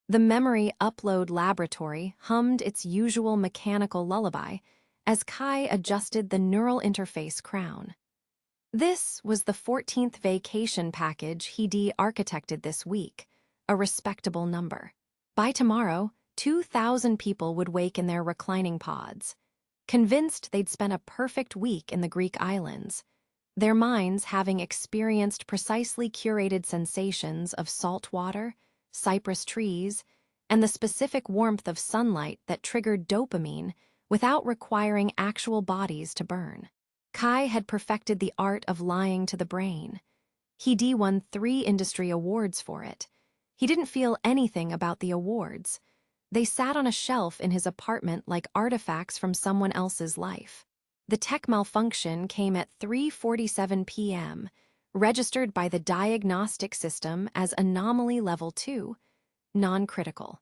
The memory upload laboratory hummed its usual mechanical lullaby as Kai adjusted the neural interface crown. This was the 14th vacation package he de-architected this week, a respectable number. By tomorrow, 2,000 people would wake in their reclining pods, convinced they'd spent a perfect week in the Greek islands, their minds having experienced precisely curated sensations of salt water, cypress trees, and the specific warmth of sunlight that triggered dopamine without requiring actual bodies to burn. Kai had perfected the art of lying to the brain. He won 3 industry awards for it. He didn't feel anything about the awards. They sat on a shelf in his apartment like artifacts from someone else's life. The tech malfunction came at 3:47 p.m., registered by the diagnostic system as anomaly level 2, non-critical.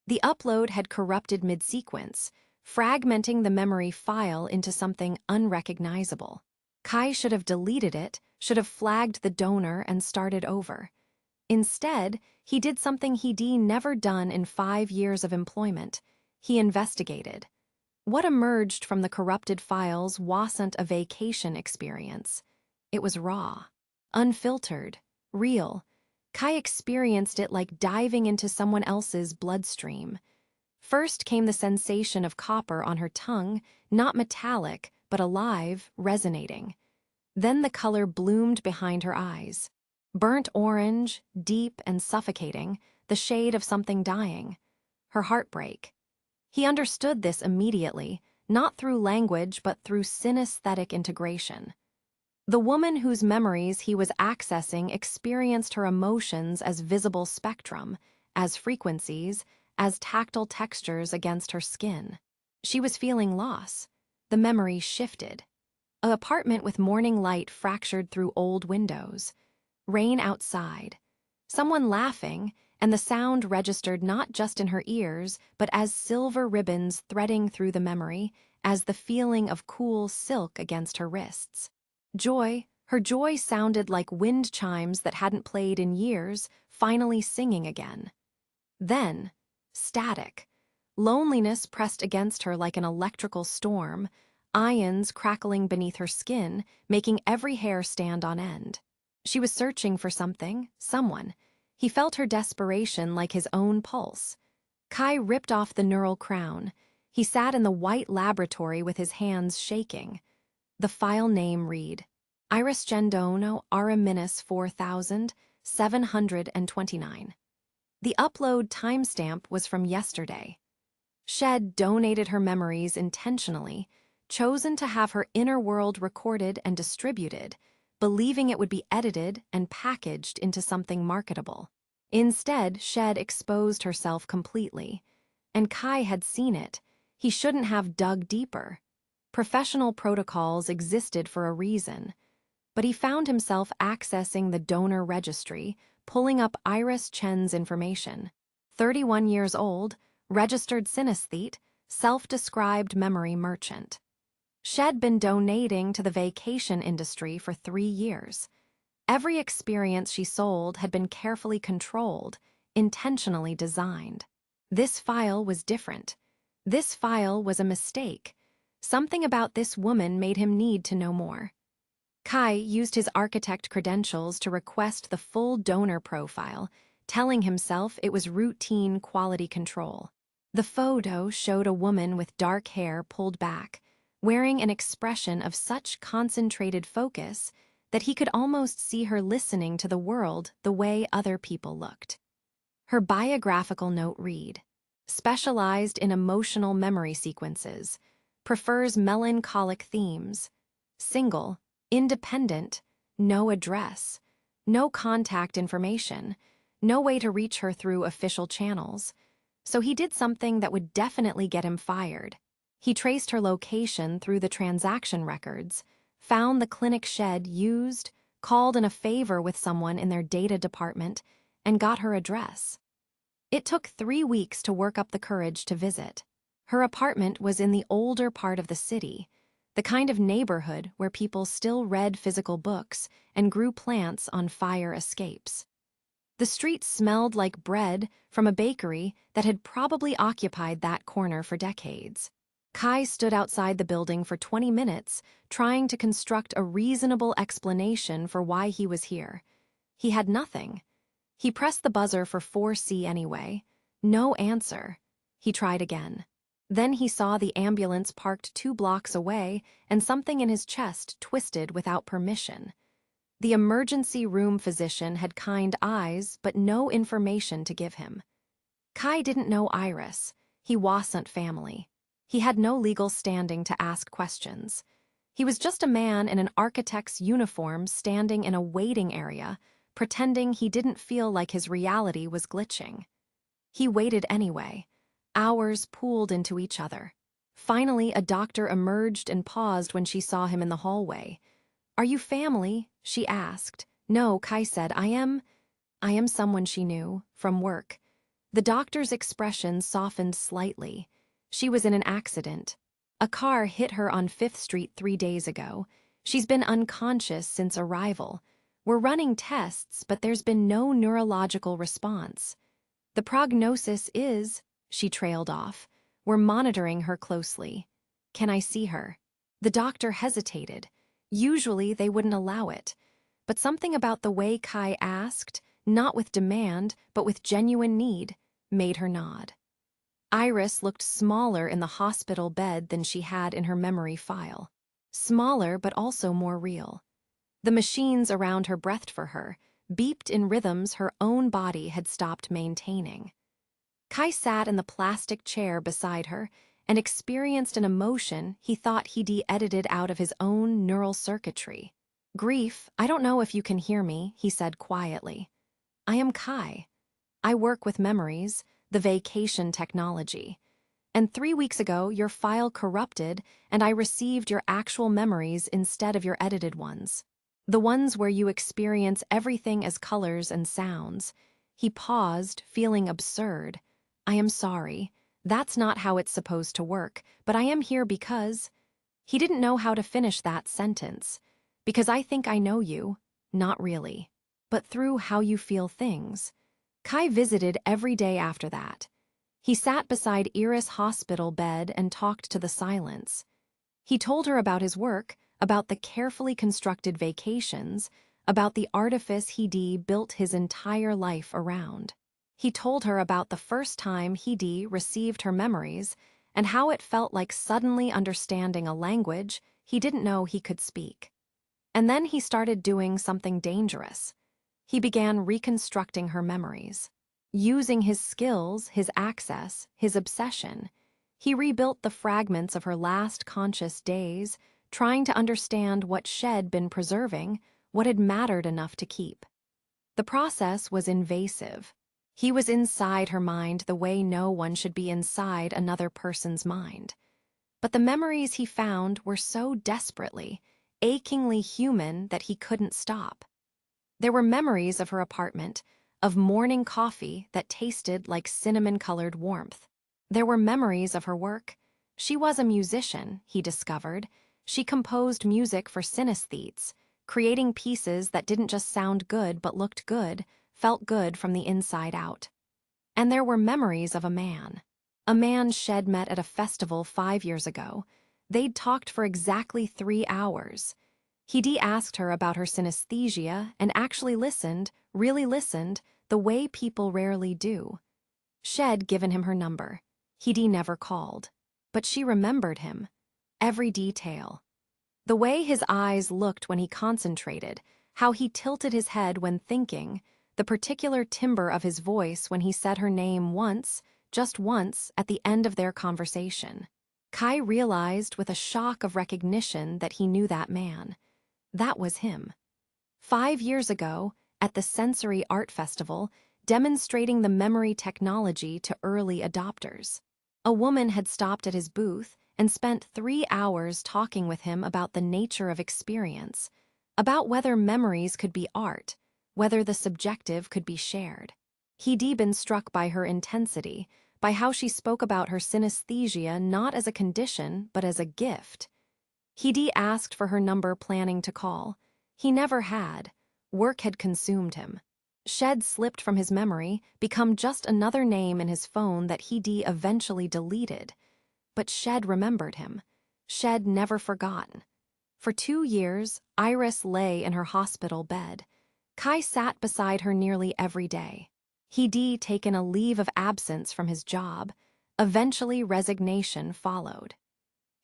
The upload had corrupted mid-sequence, fragmenting the memory file into something unrecognizable. Kai should have deleted it, should have flagged the donor and started over. Instead, he did something he'd never done in 5 years of employment. He investigated. What emerged from the corrupted files wasn't a vacation experience. It was raw, unfiltered, real. Kai experienced it like diving into someone else's bloodstream. First came the sensation of copper on her tongue, not metallic, but alive, resonating. Then the color bloomed behind her eyes. Burnt orange, deep and suffocating, the shade of something dying. Her heartbreak. He understood this immediately, not through language but through synesthetic integration. The woman whose memories he was accessing experienced her emotions as visible spectrum, as frequencies, as tactile textures against her skin. She was feeling loss. The memory shifted. An apartment with morning light fractured through old windows. Rain outside. Someone laughing, and the sound registered not just in her ears, but as silver ribbons threading through the memory, as the feeling of cool silk against her wrists. Joy, her joy sounded like wind chimes that hadn't played in years, finally singing again. Then, static. Loneliness pressed against her like an electrical storm, ions crackling beneath her skin, making every hair stand on end. She was searching for something, someone. He felt her desperation like his own pulse. Kai ripped off the neural crown. He sat in the white laboratory with his hands shaking. The file name read, Iris Gendono Araminis 4729. The upload timestamp was from yesterday. Shed donated her memories intentionally, chosen to have her inner world recorded and distributed, believing it would be edited and packaged into something marketable. Instead, Shed exposed herself completely. And Kai had seen it. He shouldn't have dug deeper. Professional protocols existed for a reason. But he found himself accessing the donor registry, pulling up Iris Chen's information. 31 years old, registered synesthete, self-described memory merchant. She'd been donating to the vacation industry for 3 years. Every experience she sold had been carefully controlled, intentionally designed. This file was different. This file was a mistake. Something about this woman made him need to know more. Kai used his architect credentials to request the full donor profile, telling himself it was routine quality control. The photo showed a woman with dark hair pulled back, wearing an expression of such concentrated focus that he could almost see her listening to the world the way other people looked. Her biographical note read, specialized in emotional memory sequences, prefers melancholic themes, single, independent, no address, no contact information, no way to reach her through official channels. So he did something that would definitely get him fired. He traced her location through the transaction records, found the clinic Shed used, called in a favor with someone in their data department, and got her address. It took 3 weeks to work up the courage to visit. Her apartment was in the older part of the city, the kind of neighborhood where people still read physical books and grew plants on fire escapes. The street smelled like bread from a bakery that had probably occupied that corner for decades. Kai stood outside the building for 20 minutes, trying to construct a reasonable explanation for why he was here. He had nothing. He pressed the buzzer for 4C anyway. No answer. He tried again. Then he saw the ambulance parked 2 blocks away, and something in his chest twisted without permission. The emergency room physician had kind eyes, but no information to give him. Kai didn't know Iris. He wasn't family. He had no legal standing to ask questions. He was just a man in an architect's uniform standing in a waiting area, pretending he didn't feel like his reality was glitching. He waited anyway. Hours pooled into each other. Finally, a doctor emerged and paused when she saw him in the hallway. "Are you family?" she asked. "No," Kai said. I am someone she knew, from work." The doctor's expression softened slightly. "She was in an accident. A car hit her on 5th Street 3 days ago. She's been unconscious since arrival. We're running tests, but there's been no neurological response. The prognosis is," she trailed off, "we're monitoring her closely. Can I see her?" The doctor hesitated. Usually they wouldn't allow it. But something about the way Kai asked, not with demand, but with genuine need, made her nod. Iris looked smaller in the hospital bed than she had in her memory file. Smaller, but also more real. The machines around her breathed for her, beeped in rhythms her own body had stopped maintaining. Kai sat in the plastic chair beside her and experienced an emotion he thought he'd edited out of his own neural circuitry. "Grief, I don't know if you can hear me," he said quietly. "I am Kai. I work with memories, the vacation technology. And 3 weeks ago, your file corrupted and I received your actual memories instead of your edited ones. The ones where you experience everything as colors and sounds." He paused, feeling absurd. "I am sorry. That's not how it's supposed to work, but I am here because—" He didn't know how to finish that sentence. "Because I think I know you. Not really. But through how you feel things." Kai visited every day after that. He sat beside Iris' hospital bed and talked to the silence. He told her about his work, about the carefully constructed vacations, about the artifice he built his entire life around. He told her about the first time he received her memories and how it felt like suddenly understanding a language he didn't know he could speak. And then he started doing something dangerous. He began reconstructing her memories. Using his skills, his access, his obsession, he rebuilt the fragments of her last conscious days, trying to understand what she'd been preserving, what had mattered enough to keep. The process was invasive. He was inside her mind the way no one should be inside another person's mind. But the memories he found were so desperately, achingly human that he couldn't stop. There were memories of her apartment, of morning coffee that tasted like cinnamon-colored warmth. There were memories of her work. She was a musician, he discovered. She composed music for synesthetes, creating pieces that didn't just sound good but looked good, felt good from the inside out. And there were memories of a man she'd met at a festival 5 years ago. They'd talked for exactly 3 hours. He'd asked her about her synesthesia and actually listened, really listened, the way people rarely do. She'd given him her number. He'd never called. But she remembered him. Every detail. The way his eyes looked when he concentrated, how he tilted his head when thinking, the particular timbre of his voice when he said her name once, just once, at the end of their conversation. Kai realized with a shock of recognition that he knew that man. That was him. 5 years ago, at the Sensory Art Festival, demonstrating the memory technology to early adopters. A woman had stopped at his booth and spent 3 hours talking with him about the nature of experience, about whether memories could be art, whether the subjective could be shared. He'd been struck by her intensity, by how she spoke about her synesthesia not as a condition but as a gift. He'd asked for her number planning to call. He never had. Work had consumed him. Shed slipped from his memory, become just another name in his phone that Hee eventually deleted. But Shed remembered him. Shed never forgotten. For 2 years, Iris lay in her hospital bed. Kai sat beside her nearly every day. He'd taken a leave of absence from his job. Eventually, resignation followed.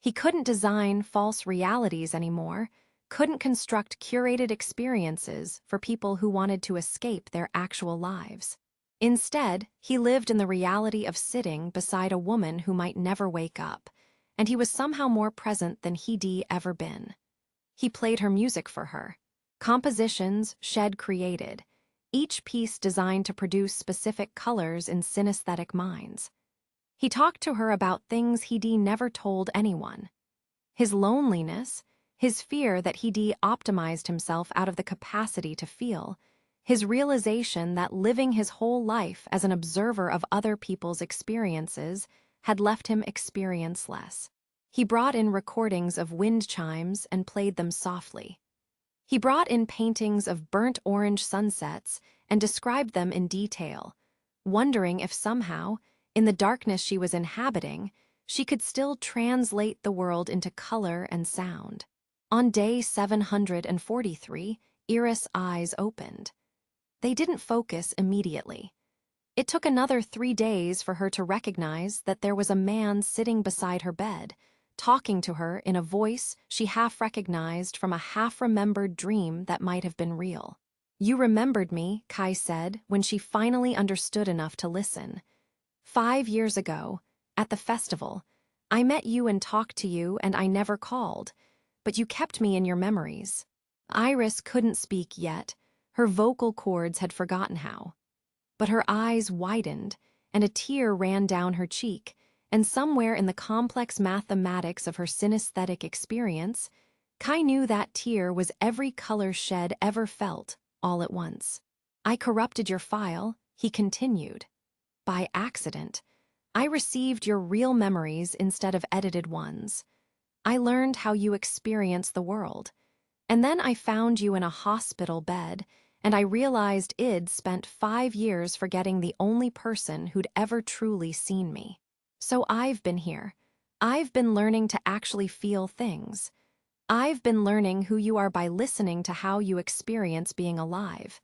He couldn't design false realities anymore, couldn't construct curated experiences for people who wanted to escape their actual lives. Instead, he lived in the reality of sitting beside a woman who might never wake up, and he was somehow more present than he'd ever been. He played her music for her. Compositions Shed created, each piece designed to produce specific colors in synesthetic minds. He talked to her about things he'd never told anyone. His loneliness, his fear that he'd optimized himself out of the capacity to feel, his realization that living his whole life as an observer of other people's experiences had left him experienceless. He brought in recordings of wind chimes and played them softly. He brought in paintings of burnt orange sunsets and described them in detail, wondering if somehow, in the darkness she was inhabiting, she could still translate the world into color and sound. On day 743, Iris' eyes opened. They didn't focus immediately. It took another 3 days for her to recognize that there was a man sitting beside her bed, talking to her in a voice she half recognized from a half-remembered dream that might have been real. "You remembered me," Kai said, when she finally understood enough to listen. "5 years ago, at the festival, I met you and talked to you and I never called, but you kept me in your memories." Iris couldn't speak yet. Her vocal cords had forgotten how. But her eyes widened, and a tear ran down her cheek, and somewhere in the complex mathematics of her synesthetic experience, Kai knew that tear was every color Shed ever felt, all at once. "I corrupted your file," he continued. "By accident. I received your real memories instead of edited ones. I learned how you experience the world. And then I found you in a hospital bed, and I realized I'd spent 5 years forgetting the only person who'd ever truly seen me. So I've been here. I've been learning to actually feel things. I've been learning who you are by listening to how you experience being alive."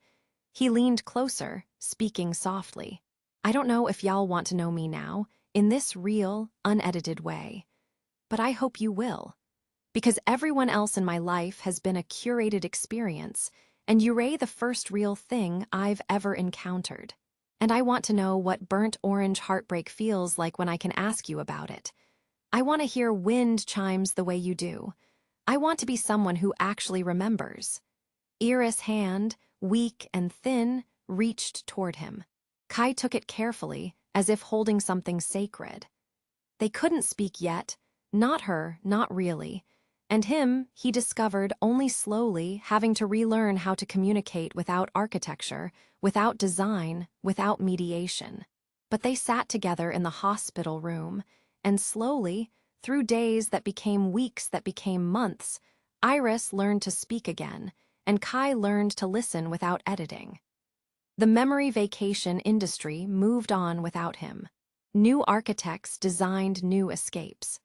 He leaned closer, speaking softly. "I don't know if y'all want to know me now, in this real, unedited way. But I hope you will. Because everyone else in my life has been a curated experience, and you're the first real thing I've ever encountered. And I want to know what burnt orange heartbreak feels like when I can ask you about it. I want to hear wind chimes the way you do. I want to be someone who actually remembers." Iris' hand, weak and thin, reached toward him. Kai took it carefully, as if holding something sacred. They couldn't speak yet, not her, not really. And him, he discovered only slowly, having to relearn how to communicate without architecture, without design, without mediation. But they sat together in the hospital room, and slowly, through days that became weeks that became months, Iris learned to speak again, and Kai learned to listen without editing. The memory vacation industry moved on without him. New architects designed new escapes.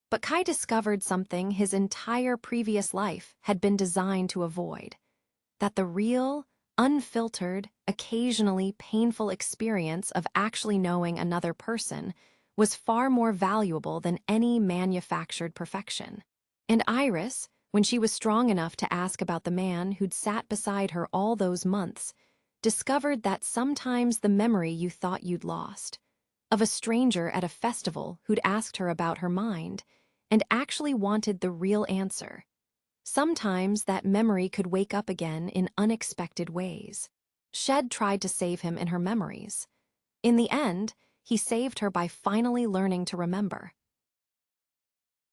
But Kai discovered something his entire previous life had been designed to avoid: that the real, unfiltered, occasionally painful experience of actually knowing another person was far more valuable than any manufactured perfection. And Iris, when she was strong enough to ask about the man who'd sat beside her all those months, discovered that sometimes the memory you thought you'd lost, of a stranger at a festival who'd asked her about her mind, and actually wanted the real answer. Sometimes that memory could wake up again in unexpected ways. Shed tried to save him in her memories. In the end, he saved her by finally learning to remember.